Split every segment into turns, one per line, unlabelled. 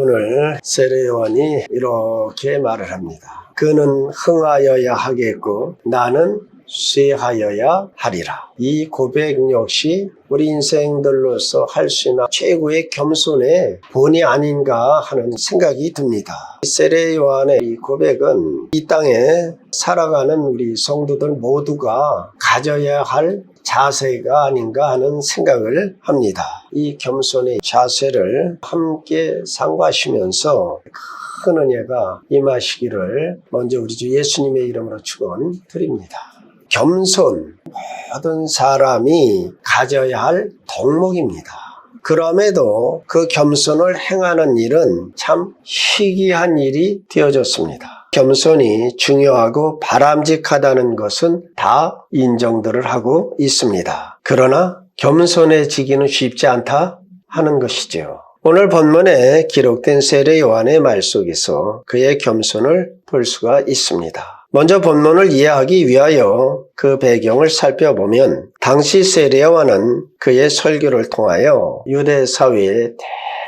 오늘 세례 요한이 이렇게 말을 합니다. 그는 흥하여야 하겠고 나는 쇠하여야 하리라. 이 고백 역시 우리 인생들로서 할 수 있는 최고의 겸손의 본이 아닌가 하는 생각이 듭니다. 세례 요한의 이 고백은 이 땅에 살아가는 우리 성도들 모두가 가져야 할 자세가 아닌가 하는 생각을 합니다. 이 겸손의 자세를 함께 상고하시면서 큰 은혜가 임하시기를 먼저 우리 주 예수님의 이름으로 축원드립니다. 겸손, 모든 사람이 가져야 할 덕목입니다. 그럼에도 그 겸손을 행하는 일은 참 희귀한 일이 되어졌습니다. 겸손이 중요하고 바람직하다는 것은 다 인정들을 하고 있습니다. 그러나 겸손해지기는 쉽지 않다 하는 것이죠. 오늘 본문에 기록된 세례 요한의 말 속에서 그의 겸손을 볼 수가 있습니다. 먼저 본문을 이해하기 위하여 그 배경을 살펴보면 당시 세례 요한은 그의 설교를 통하여 유대 사회에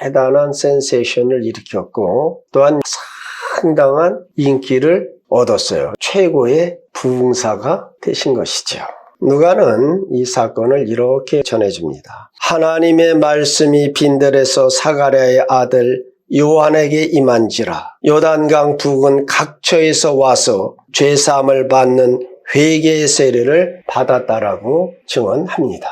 대단한 센세이션을 일으켰고 또한 상당한 인기를 얻었어요. 최고의 부흥사가 되신 것이죠. 누가는 이 사건을 이렇게 전해줍니다. 하나님의 말씀이 빈들에서 사가랴의 아들 요한에게 임한지라. 요단강 부근 각처에서 와서 죄사함을 받는 회개의 세례를 받았다라고 증언합니다.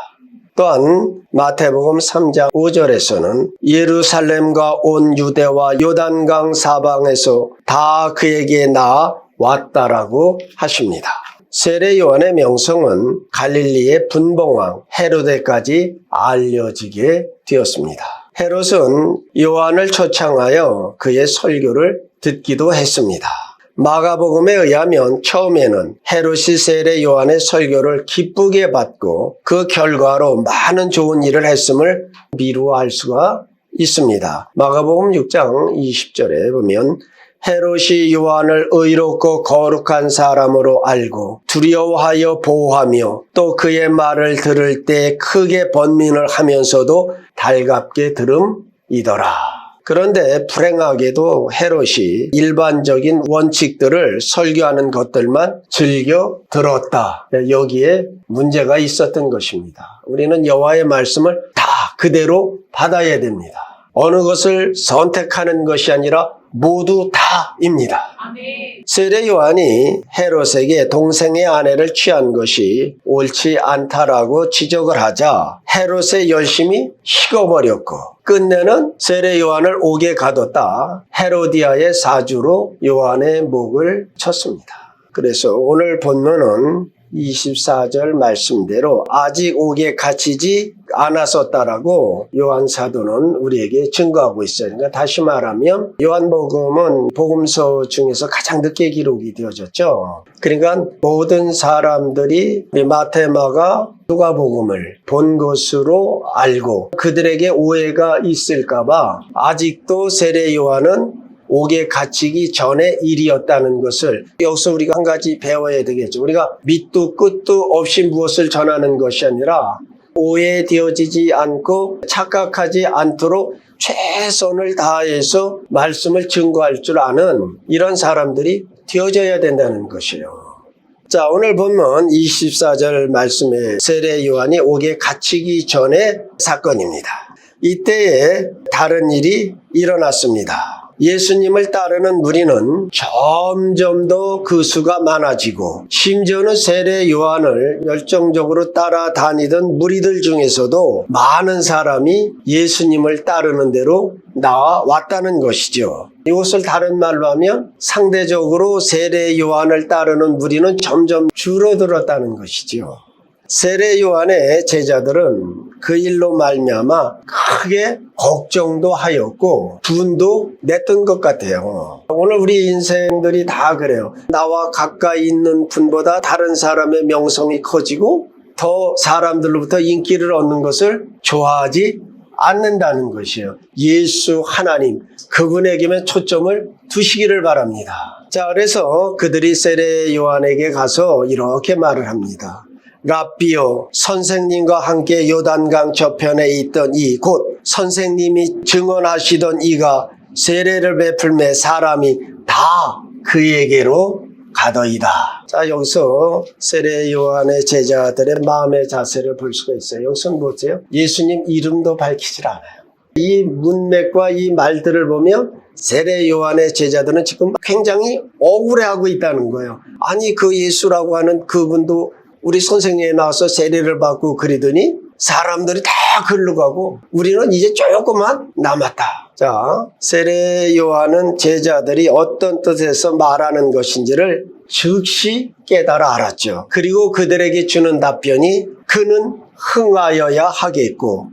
또한 마태복음 3장 5절에서는 예루살렘과 온 유대와 요단강 사방에서 다 그에게 나왔다라고 하십니다. 세례 요한의 명성은 갈릴리의 분봉왕 헤로데까지 알려지게 되었습니다. 헤롯은 요한을 초청하여 그의 설교를 듣기도 했습니다. 마가복음에 의하면 처음에는 헤롯이 세례 요한의 설교를 기쁘게 받고 그 결과로 많은 좋은 일을 했음을 미루어 수가 있습니다. 마가복음 6장 20절에 보면 헤롯이 요한을 의롭고 거룩한 사람으로 알고 두려워하여 보호하며 또 그의 말을 들을 때 크게 번민을 하면서도 달갑게 들음이더라. 그런데 불행하게도 헤롯이 일반적인 원칙들을 설교하는 것들만 즐겨 들었다. 여기에 문제가 있었던 것입니다. 우리는 여호와의 말씀을 다 그대로 받아야 됩니다. 어느 것을 선택하는 것이 아니라 모두 다입니다. 아멘. 세례 요한이 헤롯에게 동생의 아내를 취한 것이 옳지 않다라고 지적을 하자 헤롯의 열심이 식어버렸고 끝내는 세례 요한을 옥에 가뒀다 헤로디아의 사주로 요한의 목을 쳤습니다. 그래서 오늘 본문은 24절 말씀대로 아직 옥에 갇히지 않았었다라고 요한 사도는 우리에게 증거하고 있어요. 그러니까 다시 말하면 요한복음은 복음서 중에서 가장 늦게 기록이 되어졌죠. 그러니까 모든 사람들이 마태, 마가, 누가복음을 본 것으로 알고 그들에게 오해가 있을까봐 아직도 세례 요한은 옥에 갇히기 전의 일이었다는 것을 여기서 우리가 한 가지 배워야 되겠죠. 우리가 밑도 끝도 없이 무엇을 전하는 것이 아니라 오해되어지지 않고 착각하지 않도록 최선을 다해서 말씀을 증거할 줄 아는 이런 사람들이 되어져야 된다는 것이에요. 자, 오늘 본문 24절 말씀에 세례 요한이 옥에 갇히기 전의 사건입니다. 이때에 다른 일이 일어났습니다. 예수님을 따르는 무리는 점점 더 그 수가 많아지고 심지어는 세례 요한을 열정적으로 따라다니던 무리들 중에서도 많은 사람이 예수님을 따르는 대로 나왔다는 것이죠. 이것을 다른 말로 하면 상대적으로 세례 요한을 따르는 무리는 점점 줄어들었다는 것이죠. 세례 요한의 제자들은 그 일로 말미암아 크게 걱정도 하였고 분도 냈던 것 같아요. 오늘 우리 인생들이 다 그래요. 나와 가까이 있는 분보다 다른 사람의 명성이 커지고 더 사람들로부터 인기를 얻는 것을 좋아하지 않는다는 것이에요. 예수 하나님 그분에게만 초점을 두시기를 바랍니다. 자, 그래서 그들이 세례 요한에게 가서 이렇게 말을 합니다. 랍비요, 선생님과 함께 요단강 저편에 있던 이 곧 선생님이 증언하시던 이가 세례를 베풀매 사람이 다 그에게로 가더이다. 자, 여기서 세례 요한의 제자들의 마음의 자세를 볼 수가 있어요. 여기서 보세요. 예수님 이름도 밝히질 않아요. 이 문맥과 이 말들을 보면 세례 요한의 제자들은 지금 굉장히 억울해하고 있다는 거예요. 아니, 그 예수라고 하는 그분도 우리 선생님에 나와서 세례를 받고 그러더니 사람들이 다 글로 가고 우리는 이제 조금만 남았다. 자, 세례 요한은 제자들이 어떤 뜻에서 말하는 것인지를 즉시 깨달아 알았죠. 그리고 그들에게 주는 답변이 그는 흥하여야 하겠고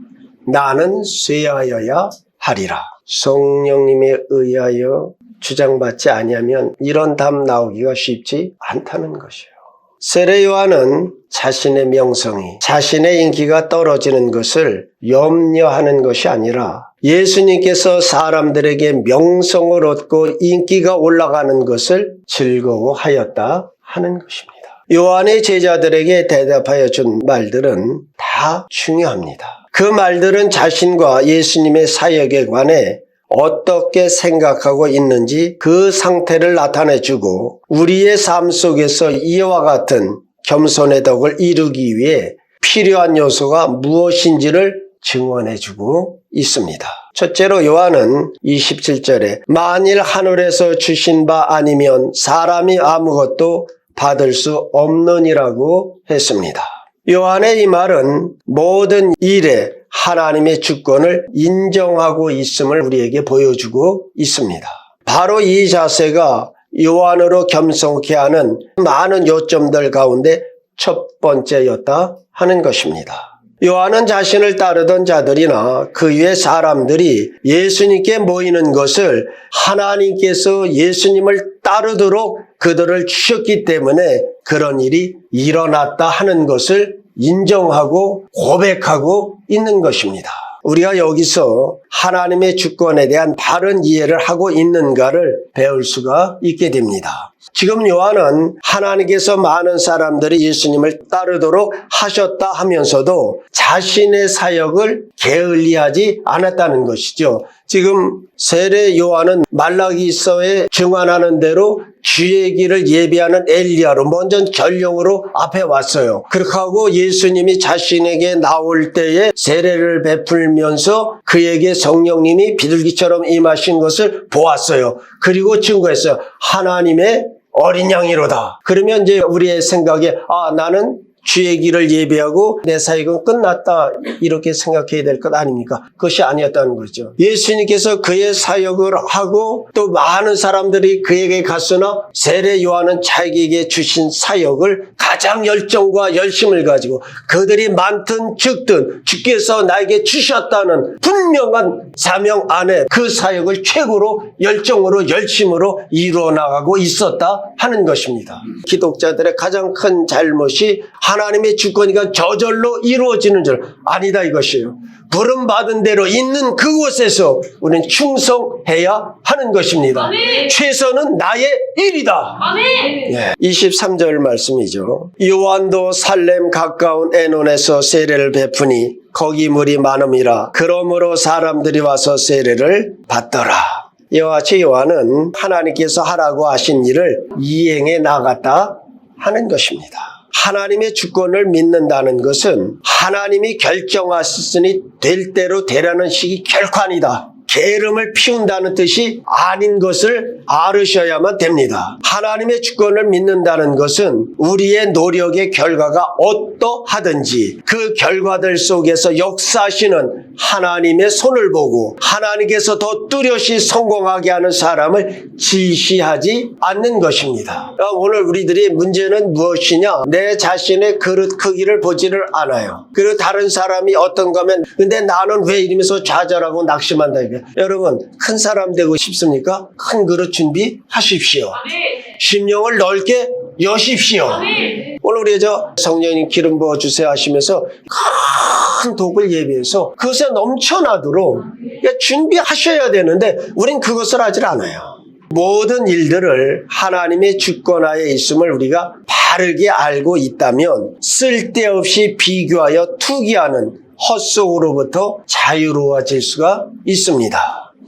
나는 쇠하여야 하리라. 성령님에 의하여 주장받지 아니하면 이런 답 나오기가 쉽지 않다는 것이에요. 세례 요한은 자신의 명성이, 자신의 인기가 떨어지는 것을 염려하는 것이 아니라 예수님께서 사람들에게 명성을 얻고 인기가 올라가는 것을 즐거워하였다 하는 것입니다. 요한의 제자들에게 대답하여 준 말들은 다 중요합니다. 그 말들은 자신과 예수님의 사역에 관해 어떻게 생각하고 있는지 그 상태를 나타내주고 우리의 삶 속에서 이와 같은 겸손의 덕을 이루기 위해 필요한 요소가 무엇인지를 증언해주고 있습니다. 첫째로 요한은 27절에 만일 하늘에서 주신 바 아니면 사람이 아무것도 받을 수 없느니라고 했습니다. 요한의 이 말은 모든 일에 하나님의 주권을 인정하고 있음을 우리에게 보여주고 있습니다. 바로 이 자세가 요한으로 겸손케 하는 많은 요점들 가운데 첫 번째였다 하는 것입니다. 요한은 자신을 따르던 자들이나 그 위의 사람들이 예수님께 모이는 것을 하나님께서 예수님을 따르도록 그들을 주셨기 때문에 그런 일이 일어났다 하는 것을 인정하고 고백하고 있는 것입니다. 우리가 여기서 하나님의 주권에 대한 바른 이해를 하고 있는가를 배울 수가 있게 됩니다. 지금 요한은 하나님께서 많은 사람들이 예수님을 따르도록 하셨다 하면서도 자신의 사역을 게을리하지 않았다는 것이죠. 지금 세례 요한은 말라기서에 증언하는 대로 주의 길을 예비하는 엘리야로 먼저 전령으로 앞에 왔어요. 그렇게 하고 예수님이 자신에게 나올 때에 세례를 베풀면서 그에게 성령님이 비둘기처럼 임하신 것을 보았어요. 그리고 증거했어요. 하나님의 어린 양이로다. 그러면 이제 우리의 생각에 나는 주의 길을 예비하고 내 사역은 끝났다 이렇게 생각해야 될 것 아닙니까? 그것이 아니었다는 거죠. 예수님께서 그의 사역을 하고 또 많은 사람들이 그에게 갔으나 세례 요한은 자기에게 주신 사역을 가장 열정과 열심을 가지고 그들이 많든 적든 주께서 나에게 주셨다는 분명한 사명 안에 그 사역을 최고로 열정으로 열심으로 이루어 나가고 있었다 하는 것입니다. 기독자들의 가장 큰 잘못이 하나님의 주권이가 저절로 이루어지는 줄 아니다 이것이에요. 부름받은 대로 있는 그곳에서 우리는 충성해야 하는 것입니다.
아멘.
최선은 나의 일이다.
아멘.
23절 말씀이죠. 요한도 살렘 가까운 에논에서 세례를 베푸니 거기 물이 많음이라 그러므로 사람들이 와서 세례를 받더라. 이와 같이 요한은 하나님께서 하라고 하신 일을 이행해 나갔다 하는 것입니다. 하나님의 주권을 믿는다는 것은 하나님이 결정하셨으니 될 대로 되라는 식이 결코 아니다. 게으름을 피운다는 뜻이 아닌 것을 알으셔야만 됩니다. 하나님의 주권을 믿는다는 것은 우리의 노력의 결과가 어떠하든지 그 결과들 속에서 역사하시는 하나님의 손을 보고 하나님께서 더 뚜렷이 성공하게 하는 사람을 지시하지 않는 것입니다. 오늘 우리들이 문제는 무엇이냐? 내 자신의 그릇 크기를 보지를 않아요. 그리고 다른 사람이 어떤 거면 근데 나는 왜 이러면서 좌절하고 낙심한다 이게. 여러분 큰 사람 되고 싶습니까? 큰 그릇 준비하십시오. 심령을 넓게 여십시오. 오늘 우리 성령님 기름 부어주세요 하시면서 큰 독을 예비해서 그것에 넘쳐나도록 준비하셔야 되는데 우린 그것을 하질 않아요. 모든 일들을 하나님의 주권하에 있음을 우리가 바르게 알고 있다면 쓸데없이 비교하여 투기하는 헛속으로부터 자유로워질 수가 있습니다.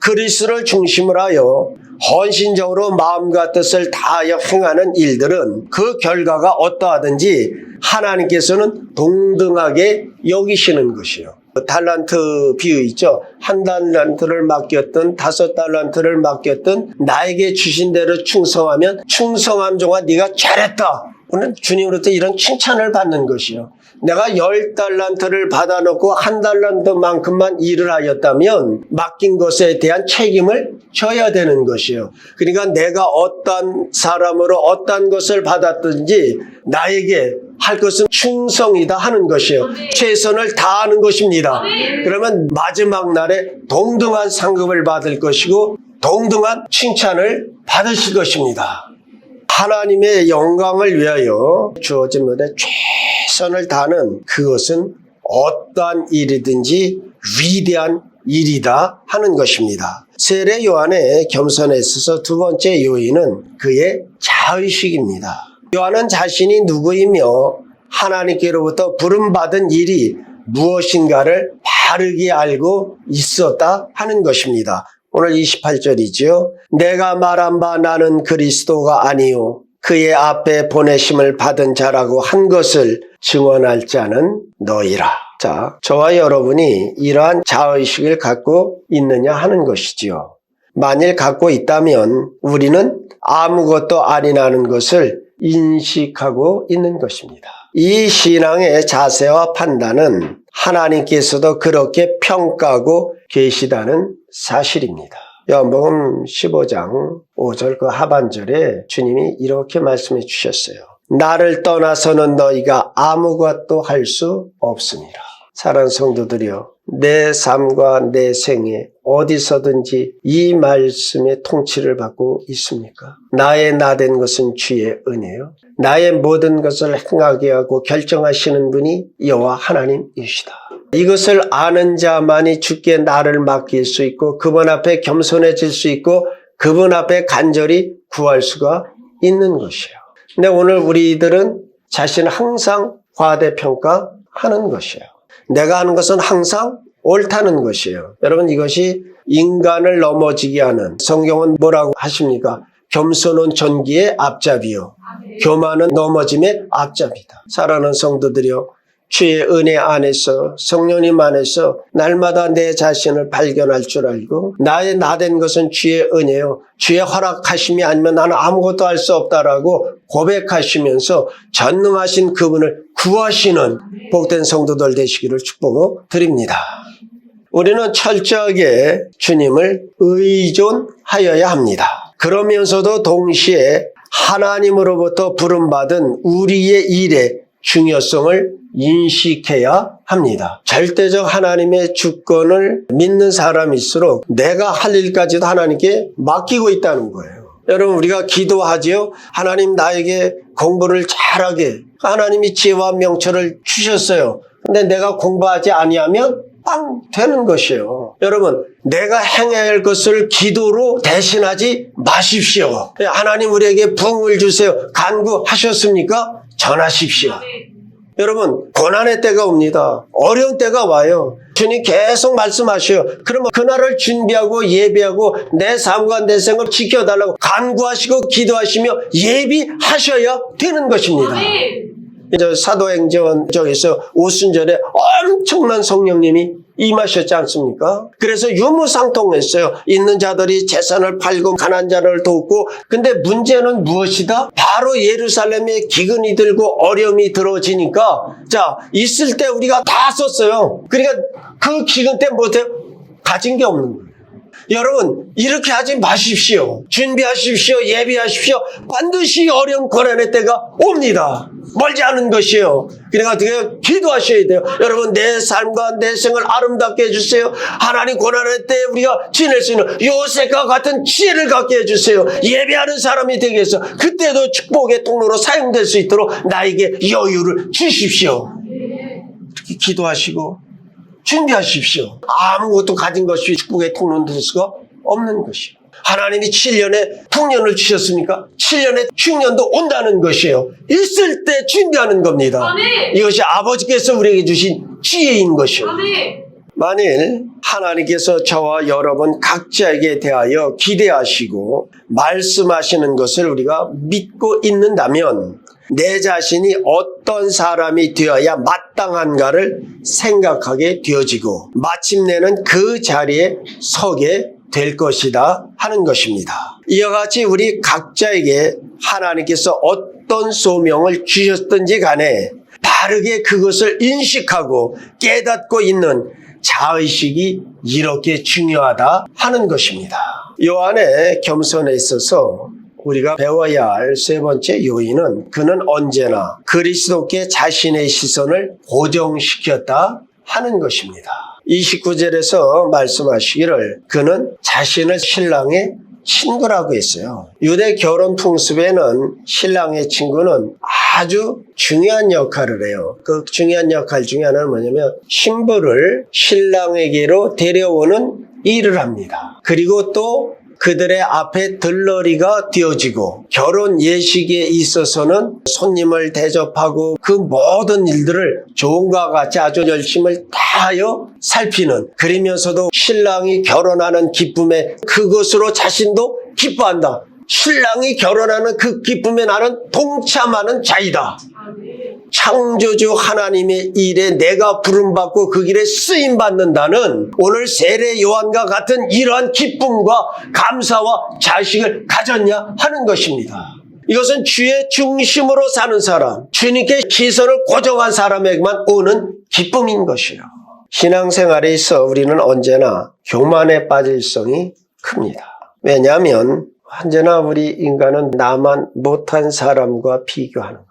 그리스도를 중심으로 하여 헌신적으로 마음과 뜻을 다하여 행하는 일들은 그 결과가 어떠하든지 하나님께서는 동등하게 여기시는 것이요. 달란트 비유 있죠. 1달란트를 맡겼든 5달란트를 맡겼든 나에게 주신 대로 충성하면 충성함 종아 네가 잘했다. 오늘 주님으로부터 이런 칭찬을 받는 것이요. 내가 10달란트를 받아놓고 1달란트만큼만 일을 하였다면 맡긴 것에 대한 책임을 져야 되는 것이요. 그러니까 내가 어떤 사람으로 어떤 것을 받았든지 나에게 할 것은 충성이다 하는 것이요. 최선을 다하는 것입니다. 그러면 마지막 날에 동등한 상급을 받을 것이고 동등한 칭찬을 받으실 것입니다. 하나님의 영광을 위하여 주어진 일에 최선을 다하는 그것은 어떠한 일이든지 위대한 일이다 하는 것입니다. 세례 요한의 겸손에 있어서 두 번째 요인은 그의 자의식입니다. 요한은 자신이 누구이며 하나님께로부터 부름받은 일이 무엇인가를 바르게 알고 있었다 하는 것입니다. 오늘 28절이지요. 내가 말한 바 나는 그리스도가 아니요 그의 앞에 보내심을 받은 자라고 한 것을 증언할 자는 너희라. 자, 저와 여러분이 이러한 자의식을 갖고 있느냐 하는 것이지요. 만일 갖고 있다면 우리는 아무것도 아니라는 것을 인식하고 있는 것입니다. 이 신앙의 자세와 판단은 하나님께서도 그렇게 평가하고 계시다는 사실입니다. 요한복음 15장 5절 그 하반절에 주님이 이렇게 말씀해 주셨어요. 나를 떠나서는 너희가 아무것도 할 수 없습니다. 사랑하는 성도들이여, 내 삶과 내 생에 어디서든지 이 말씀의 통치를 받고 있습니까? 나의 나된 것은 주의 은혜요. 나의 모든 것을 행하게 하고 결정하시는 분이 여호와 하나님이시다. 이것을 아는 자만이 주께 나를 맡길 수 있고 그분 앞에 겸손해질 수 있고 그분 앞에 간절히 구할 수가 있는 것이에요. 근데 오늘 우리들은 자신을 항상 과대평가하는 것이에요. 내가 하는 것은 항상 옳다는 것이에요. 여러분, 이것이 인간을 넘어지게 하는, 성경은 뭐라고 하십니까? 겸손은 존귀의 앞잡이요 교만은 넘어짐의 앞잡이다. 사랑하는 성도들이여, 주의 은혜 안에서 성령님 안에서 날마다 내 자신을 발견할 줄 알고 나의 나된 것은 주의 은혜요 주의 허락하심이 아니면 나는 아무것도 할 수 없다라고 고백하시면서 전능하신 그분을 구하시는 복된 성도들 되시기를 축복드립니다. 우리는 철저하게 주님을 의존하여야 합니다. 그러면서도 동시에 하나님으로부터 부름받은 우리의 일의 중요성을 인식해야 합니다. 절대적 하나님의 주권을 믿는 사람일수록 내가 할 일까지도 하나님께 맡기고 있다는 거예요. 여러분, 우리가 기도하지요. 하나님 나에게 공부를 잘하게, 하나님이 지혜와 명철을 주셨어요. 근데 내가 공부하지 아니하면 빵 되는 것이에요. 여러분, 내가 행해야 할 것을 기도로 대신하지 마십시오. 하나님 우리에게 부흥을 주세요. 간구하셨습니까? 전하십시오. 여러분, 고난의 때가 옵니다. 어려운 때가 와요. 주님 계속 말씀하셔요. 그러면 그날을 준비하고 예배하고 내 삶과 내 생을 지켜달라고 간구하시고 기도하시며 예비하셔야 되는 것입니다. 사도행전 쪽에서 오순절에 엄청난 성령님이 임하셨지 않습니까? 그래서 유무상통했어요. 있는 자들이 재산을 팔고 가난한 자를 돕고. 근데 문제는 무엇이다? 바로 예루살렘에 기근이 들고 어려움이 들어지니까 자, 있을 때 우리가 다 썼어요. 그러니까 그 기근 때 못해요? 가진 게 없는 거예요. 여러분, 이렇게 하지 마십시오. 준비하십시오. 예비하십시오. 반드시 어려운 고난의 때가 옵니다. 멀지 않은 것이에요. 그러니까 어떻게 기도하셔야 돼요. 여러분, 내 삶과 내 생을 아름답게 해주세요. 하나님 고난의 때 우리가 지낼 수 있는 요셉과 같은 지혜를 갖게 해주세요. 예배하는 사람이 되게 해서 그때도 축복의 통로로 사용될 수 있도록 나에게 여유를 주십시오. 이렇게 기도하시고 준비하십시오. 아무것도 가진 것이 축복의 통로는 될 수가 없는 것이에요. 하나님이 7년에 풍년을 주셨습니까? 7년에 흉년도 온다는 것이에요. 있을 때 준비하는 겁니다.
아멘.
이것이 아버지께서 우리에게 주신 지혜인 것이에요.
아멘.
만일 하나님께서 저와 여러분 각자에게 대하여 기대하시고 말씀하시는 것을 우리가 믿고 있는다면 내 자신이 어떤 사람이 되어야 마땅한가를 생각하게 되어지고 마침내는 그 자리에 서게 될 것이다 하는 것입니다. 이와 같이 우리 각자에게 하나님께서 어떤 소명을 주셨든지 간에 바르게 그것을 인식하고 깨닫고 있는 자의식이 이렇게 중요하다 하는 것입니다. 요한의 겸손에 있어서 우리가 배워야 할 세 번째 요인은 그는 언제나 그리스도께 자신의 시선을 고정시켰다 하는 것입니다. 29절에서 말씀하시기를 그는 자신을 신랑의 친구라고 했어요. 유대 결혼 풍습에는 신랑의 친구는 아주 중요한 역할을 해요. 그 중요한 역할 중에 하나는 뭐냐면 신부를 신랑에게로 데려오는 일을 합니다. 그리고 또 그들의 앞에 들러리가 되어지고 결혼 예식에 있어서는 손님을 대접하고 그 모든 일들을 좋은과 같이 아주 열심을 다하여 살피는, 그러면서도 신랑이 결혼하는 기쁨에 그것으로 자신도 기뻐한다. 신랑이 결혼하는 그 기쁨에 나는 동참하는 자이다. 창조주 하나님의 일에 내가 부름받고 그 길에 쓰임받는다는 오늘 세례 요한과 같은 이러한 기쁨과 감사와 자식을 가졌냐 하는 것입니다. 이것은 주의 중심으로 사는 사람, 주님께 시선을 고정한 사람에게만 오는 기쁨인 것이요. 신앙생활에 있어 우리는 언제나 교만에 빠질 성이 큽니다. 왜냐하면 언제나 우리 인간은 나만 못한 사람과 비교하는 거예요.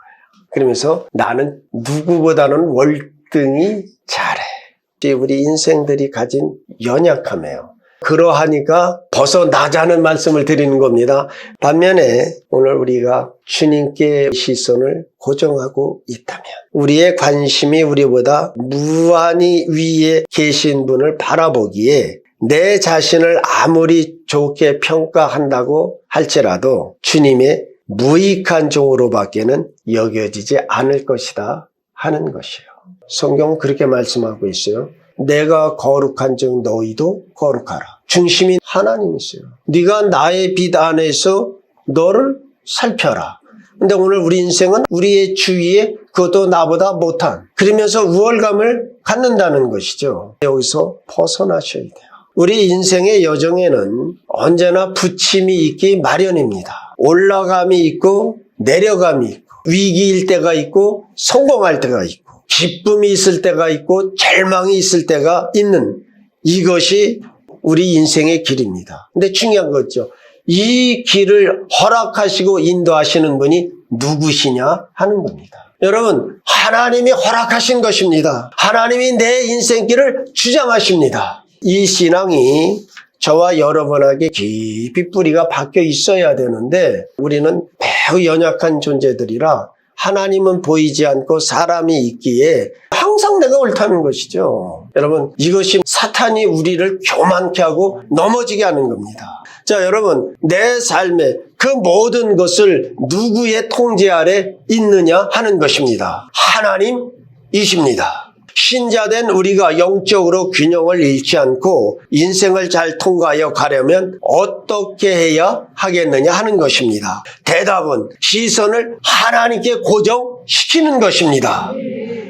그러면서 나는 누구보다는 월등히 잘해. 우리 인생들이 가진 연약함이에요. 그러하니까 벗어나자는 말씀을 드리는 겁니다. 반면에 오늘 우리가 주님께 시선을 고정하고 있다면 우리의 관심이 우리보다 무한히 위에 계신 분을 바라보기에 내 자신을 아무리 좋게 평가한다고 할지라도 주님의 무익한 종으로밖에는 여겨지지 않을 것이다 하는 것이에요. 성경은 그렇게 말씀하고 있어요. 내가 거룩한 즉 너희도 거룩하라. 중심이 하나님이세요. 네가 나의 빛 안에서 너를 살펴라. 근데 오늘 우리 인생은 우리의 주위에 그것도 나보다 못한, 그러면서 우월감을 갖는다는 것이죠. 여기서 벗어나셔야 돼요. 우리 인생의 여정에는 언제나 부침이 있기 마련입니다. 올라감이 있고 내려감이 있고 위기일 때가 있고 성공할 때가 있고 기쁨이 있을 때가 있고 절망이 있을 때가 있는, 이것이 우리 인생의 길입니다. 근데 중요한 거죠. 이 길을 허락하시고 인도하시는 분이 누구시냐 하는 겁니다. 여러분, 하나님이 허락하신 것입니다. 하나님이 내 인생길을 주장하십니다. 이 신앙이 저와 여러분에게 깊이 뿌리가 박혀 있어야 되는데 우리는 매우 연약한 존재들이라 하나님은 보이지 않고 사람이 있기에 항상 내가 옳다는 것이죠. 여러분, 이것이 사탄이 우리를 교만케 하고 넘어지게 하는 겁니다. 자, 여러분, 내 삶의 그 모든 것을 누구의 통제 아래 있느냐 하는 것입니다. 하나님이십니다. 신자된 우리가 영적으로 균형을 잃지 않고 인생을 잘 통과하여 가려면 어떻게 해야 하겠느냐 하는 것입니다. 대답은 시선을 하나님께 고정시키는 것입니다.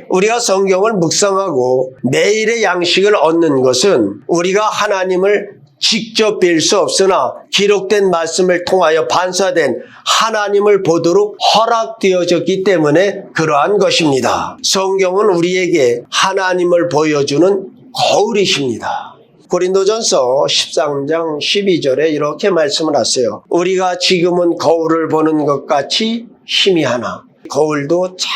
우리가 성경을 묵상하고 매일의 양식을 얻는 것은 우리가 하나님을 직접 뵐 수 없으나 기록된 말씀을 통하여 반사된 하나님을 보도록 허락되어졌기 때문에 그러한 것입니다. 성경은 우리에게 하나님을 보여주는 거울이십니다. 고린도전서 13장 12절에 이렇게 말씀을 하세요. 우리가 지금은 거울을 보는 것 같이 희미하나 거울도 잘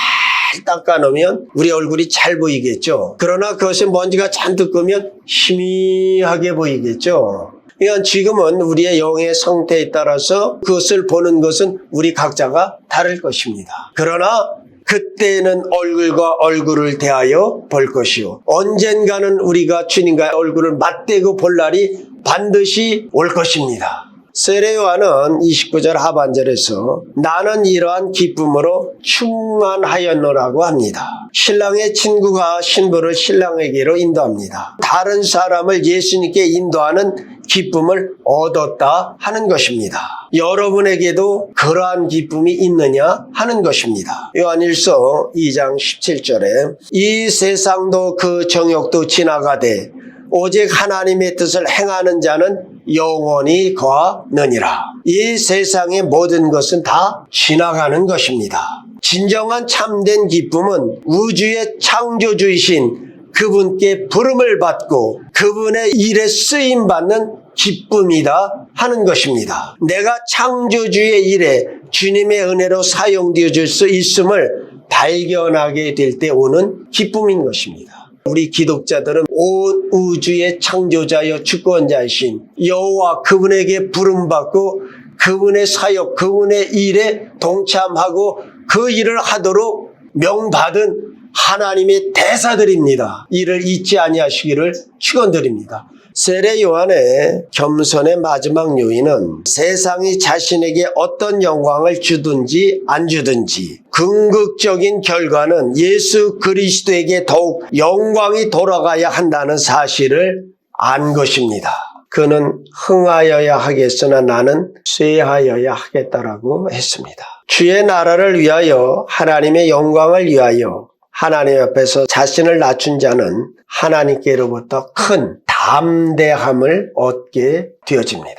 닦아놓으면 우리 얼굴이 잘 보이겠죠. 그러나 그것에 먼지가 잔뜩 끄면 희미하게 보이겠죠. 그러니까 지금은 우리의 영의 상태에 따라서 그것을 보는 것은 우리 각자가 다를 것입니다. 그러나 그때는 얼굴과 얼굴을 대하여 볼 것이요. 언젠가는 우리가 주님과의 얼굴을 맞대고 볼 날이 반드시 올 것입니다. 세례 요한은 29절 하반절에서 나는 이러한 기쁨으로 충만하였노라고 합니다. 신랑의 친구가 신부를 신랑에게로 인도합니다. 다른 사람을 예수님께 인도하는 기쁨을 얻었다 하는 것입니다. 여러분에게도 그러한 기쁨이 있느냐 하는 것입니다. 요한일서 2장 17절에 이 세상도 그 정욕도 지나가되 오직 하나님의 뜻을 행하는 자는 영원히 거하느니라. 이 세상의 모든 것은 다 지나가는 것입니다. 진정한 참된 기쁨은 우주의 창조주이신 그분께 부름을 받고 그분의 일에 쓰임받는 기쁨이다 하는 것입니다. 내가 창조주의 일에 주님의 은혜로 사용되어질 수 있음을 발견하게 될 때 오는 기쁨인 것입니다. 우리 기독자들은 온 우주의 창조자여 주권자이신 여호와 그분에게 부름받고 그분의 사역, 그분의 일에 동참하고 그 일을 하도록 명받은 하나님의 대사들입니다. 이를 잊지 아니하시기를 축원드립니다. 세례 요한의 겸손의 마지막 요인은 세상이 자신에게 어떤 영광을 주든지 안 주든지 궁극적인 결과는 예수 그리스도에게 더욱 영광이 돌아가야 한다는 사실을 안 것입니다. 그는 흥하여야 하겠으나 나는 쇠하여야 하겠다라고 했습니다. 주의 나라를 위하여 하나님의 영광을 위하여 하나님 앞에서 자신을 낮춘 자는 하나님께로부터 큰 담대함을 얻게 되어집니다.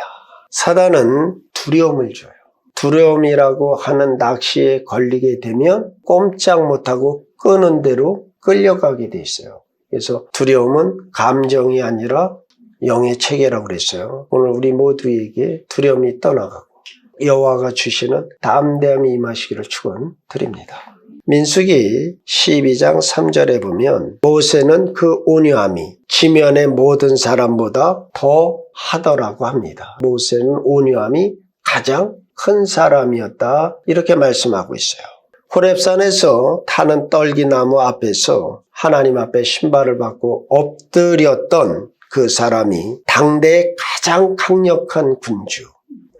사단은 두려움을 줘요. 두려움이라고 하는 낚시에 걸리게 되면 꼼짝 못하고 끄는 대로 끌려가게 돼 있어요. 그래서 두려움은 감정이 아니라 영의 체계라고 그랬어요. 오늘 우리 모두에게 두려움이 떠나가고 여호와가 주시는 담대함이 임하시기를 축원드립니다. 민수기 12장 3절에 보면 모세는 그 온유함이 지면의 모든 사람보다 더 하더라고 합니다. 모세는 온유함이 가장 큰 사람이었다 이렇게 말씀하고 있어요. 호렙산에서 타는 떨기나무 앞에서 하나님 앞에 신발을 받고 엎드렸던 그 사람이 당대의 가장 강력한 군주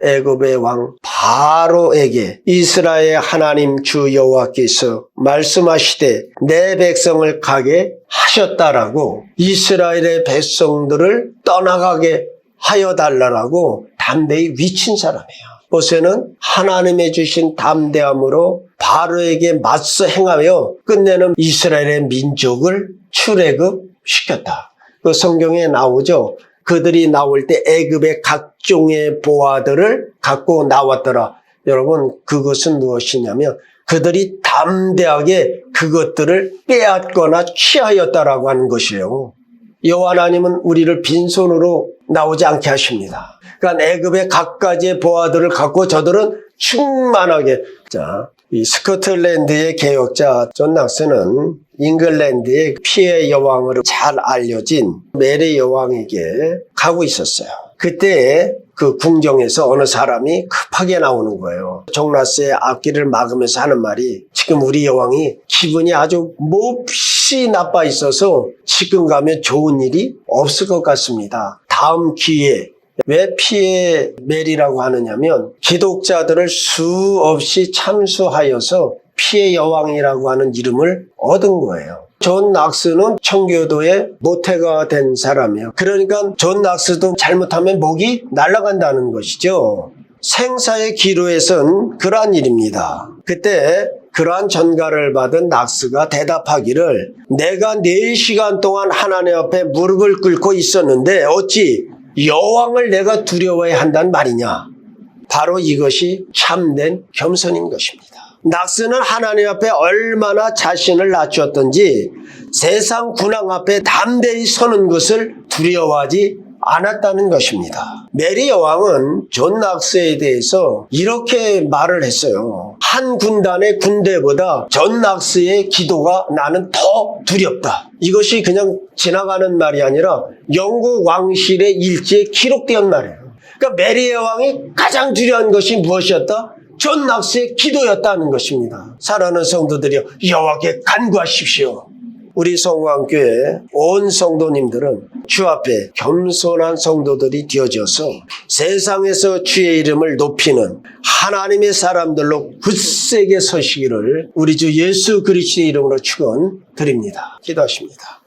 애굽의 왕 바로에게 이스라엘 하나님 주 여호와께서 말씀하시되 내 백성을 가게 하셨다라고 이스라엘의 백성들을 떠나가게 하여 달라라고 담대히 위친 사람이에요. 모세는 하나님의 주신 담대함으로 바로에게 맞서 행하며 끝내는 이스라엘의 민족을 출애굽시켰다. 그 성경에 나오죠. 그들이 나올 때 애굽의 각종의 보화들을 갖고 나왔더라. 여러분 그것은 무엇이냐면 그들이 담대하게 그것들을 빼앗거나 취하였다라고 하는 것이에요. 여호와 하나님은 우리를 빈손으로 나오지 않게 하십니다. 그러니까 애굽의 각가지의 보화들을 갖고 저들은 충만하게 이 스코틀랜드의 개혁자 존 낙스는 잉글랜드의 피해 여왕으로 잘 알려진 메리 여왕에게 가고 있었어요. 그때 그 궁정에서 어느 사람이 급하게 나오는 거예요. 존 낙스의 앞길을 막으면서 하는 말이 지금 우리 여왕이 기분이 아주 몹시 나빠 있어서 지금 가면 좋은 일이 없을 것 같습니다. 다음 기회에 왜 피해 메리라고 하느냐면 기독자들을 수없이 참수하여서 피해 여왕이라고 하는 이름을 얻은 거예요. 존 낙스는 청교도의 모태가 된 사람이에요. 그러니까 존 낙스도 잘못하면 목이 날아간다는 것이죠. 생사의 기로에선 그러한 일입니다. 그때 그러한 전가를 받은 낙스가 대답하기를 내가 4시간 동안 하나님 앞에 무릎을 꿇고 있었는데 어찌 여왕을 내가 두려워해야 한단 말이냐. 바로 이것이 참된 겸손인 것입니다. 낙스는 하나님 앞에 얼마나 자신을 낮추었던지 세상 군왕 앞에 담대히 서는 것을 두려워하지 않았다는 것입니다. 메리 여왕은 존 낙스에 대해서 이렇게 말을 했어요. 한 군단의 군대보다 존 낙스의 기도가 나는 더 두렵다. 이것이 그냥 지나가는 말이 아니라 영국 왕실의 일지에 기록된 말이에요. 그러니까 메리 여왕이 가장 두려운 것이 무엇이었다? 존 낙스의 기도였다는 것입니다. 사랑하는 성도들이여, 여호와께 간구하십시오. 우리 성광교회 온 성도님들은 주 앞에 겸손한 성도들이 되어져서 세상에서 주의 이름을 높이는 하나님의 사람들로 굳세게 서시기를 우리 주 예수 그리스도의 이름으로 축원드립니다. 기도하십니다.